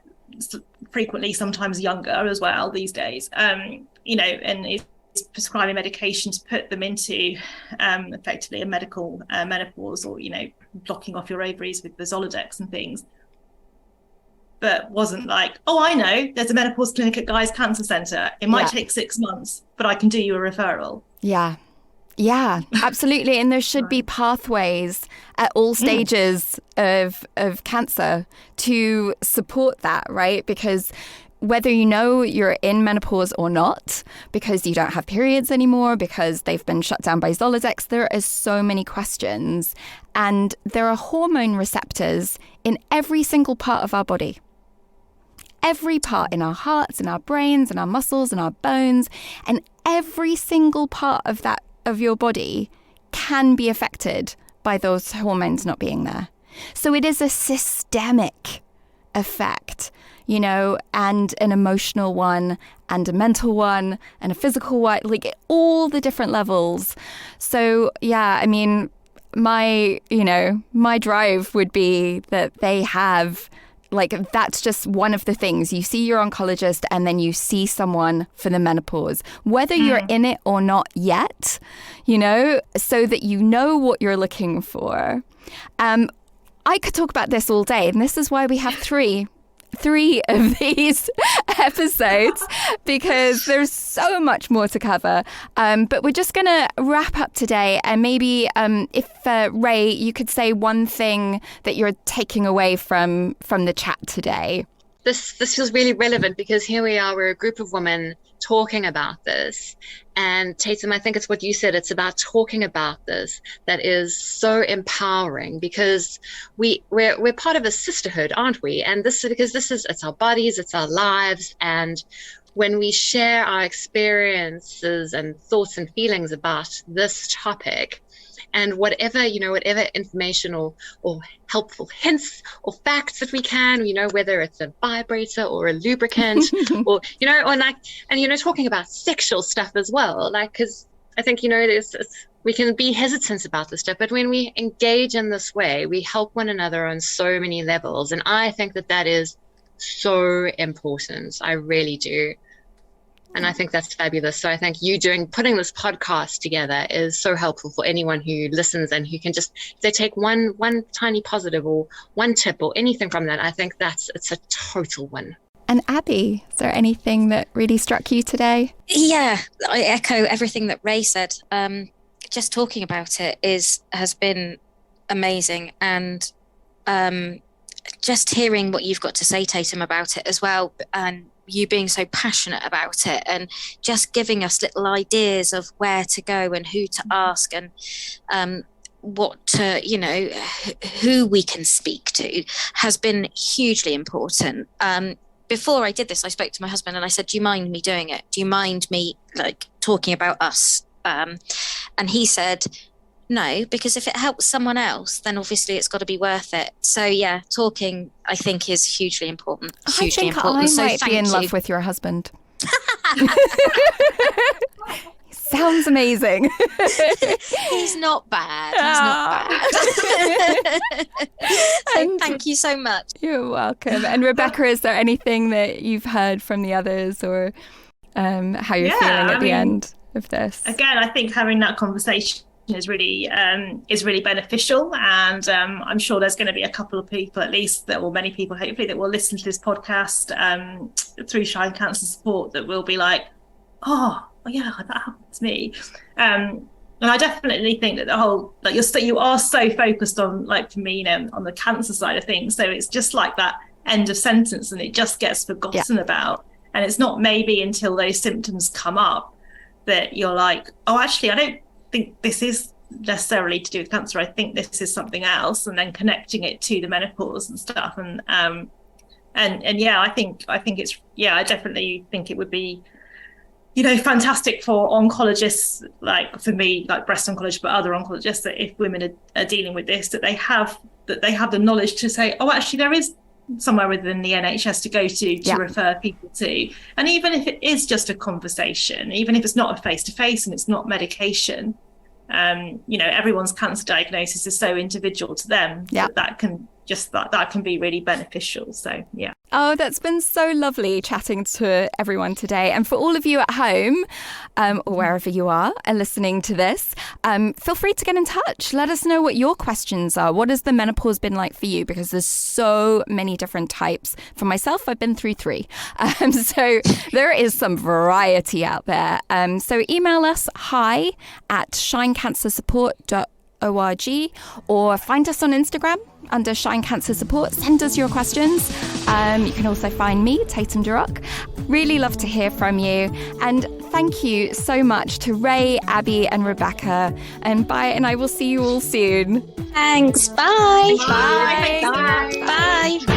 frequently, sometimes younger as well these days, and is prescribing medication to put them into effectively a medical menopause, or blocking off your ovaries with the Zoladex and things, but wasn't oh, I know, there's a menopause clinic at Guy's Cancer Centre, it might take 6 months, but I can do you a referral. Yeah, absolutely. And there should be pathways at all stages of cancer to support that, right? Because whether you're in menopause or not, because you don't have periods anymore, because they've been shut down by Zoladex, there are so many questions. And there are hormone receptors in every single part of our body. Every part, in our hearts, in our brains, in our muscles, in our bones, and every single part of your body can be affected by those hormones not being there. So it is a systemic effect, and an emotional one, and a mental one, and a physical one, all the different levels. So my drive would be that they have, like, that's just one of the things. You see your oncologist and then you see someone for the menopause, whether you're in it or not yet, so that you know what you're looking for. I could talk about this all day, and this is why we have three of these episodes, because there's so much more to cover. But we're just going to wrap up today, and maybe if Ray, you could say one thing that you're taking away from the chat today. This feels really relevant because here we are, we're a group of women talking about this. And Tatum, I think it's what you said, it's about talking about this that is so empowering, because we're part of a sisterhood, aren't we? And it's our bodies, it's our lives. And when we share our experiences and thoughts and feelings about this topic, and whatever information or helpful hints or facts that we can, whether it's a vibrator or a lubricant or talking about sexual stuff as well, because I think, we can be hesitant about this stuff, but when we engage in this way, we help one another on so many levels. And I think that is so important. I really do. And I think that's fabulous. So I think putting this podcast together is so helpful for anyone who listens and who can if they take one tiny positive or one tip or anything from that, I think it's a total win. And Abby, is there anything that really struck you today? Yeah, I echo everything that Ray said. Just talking about it has been amazing. And just hearing what you've got to say, Tatum, about it as well, and you being so passionate about it, and just giving us little ideas of where to go and who to ask, and what to, who we can speak to, has been hugely important. Before I did this, I spoke to my husband and I said, do you mind me doing it? Do you mind me talking about us? And he said, no, because if it helps someone else, then obviously it's got to be worth it. So yeah, talking, I think, is hugely important. Hugely important. I might be in love with your husband. Sounds amazing. He's not bad. Thank you so much. You're welcome. And Rebecca, is there anything that you've heard from the others, or how you're feeling at the end of this? Again, I think having that conversation is really beneficial, and I'm sure there's going to be a couple of people, at least, many people hopefully, that will listen to this podcast through Shine Cancer Support, that will be like, oh yeah, that happened to me. And I definitely think that the whole, you are so focused on, for me, on the cancer side of things, so it's just like that end of sentence, and it just gets forgotten about. And it's not maybe until those symptoms come up that you're like, oh, actually, I don't think this is necessarily to do with cancer, I think this is something else, and then connecting it to the menopause and stuff. And yeah, I think it's, I definitely think it would be, fantastic for oncologists, for me, breast oncologists, but other oncologists, that if women are dealing with this, that they have the knowledge to say, oh, actually there is somewhere within the NHS to go to refer people to. And even if it is just a conversation, even if it's not a face-to-face and it's not medication, everyone's cancer diagnosis is so individual to them that can be really beneficial. So yeah. Oh, that's been so lovely chatting to everyone today. And for all of you at home, or wherever you are and listening to this, feel free to get in touch. Let us know what your questions are. What has the menopause been like for you? Because there's so many different types. For myself, I've been through 3. So there is some variety out there. So email us hi@shinecancersupport.org, or find us on Instagram under Shine Cancer Support. Send us your questions. You can also find me, Tatum Durock. Really love to hear from you. And thank you so much to Ray, Abby and Rebecca. And bye, and I will see you all soon. Thanks. Bye. Bye. Bye. Bye.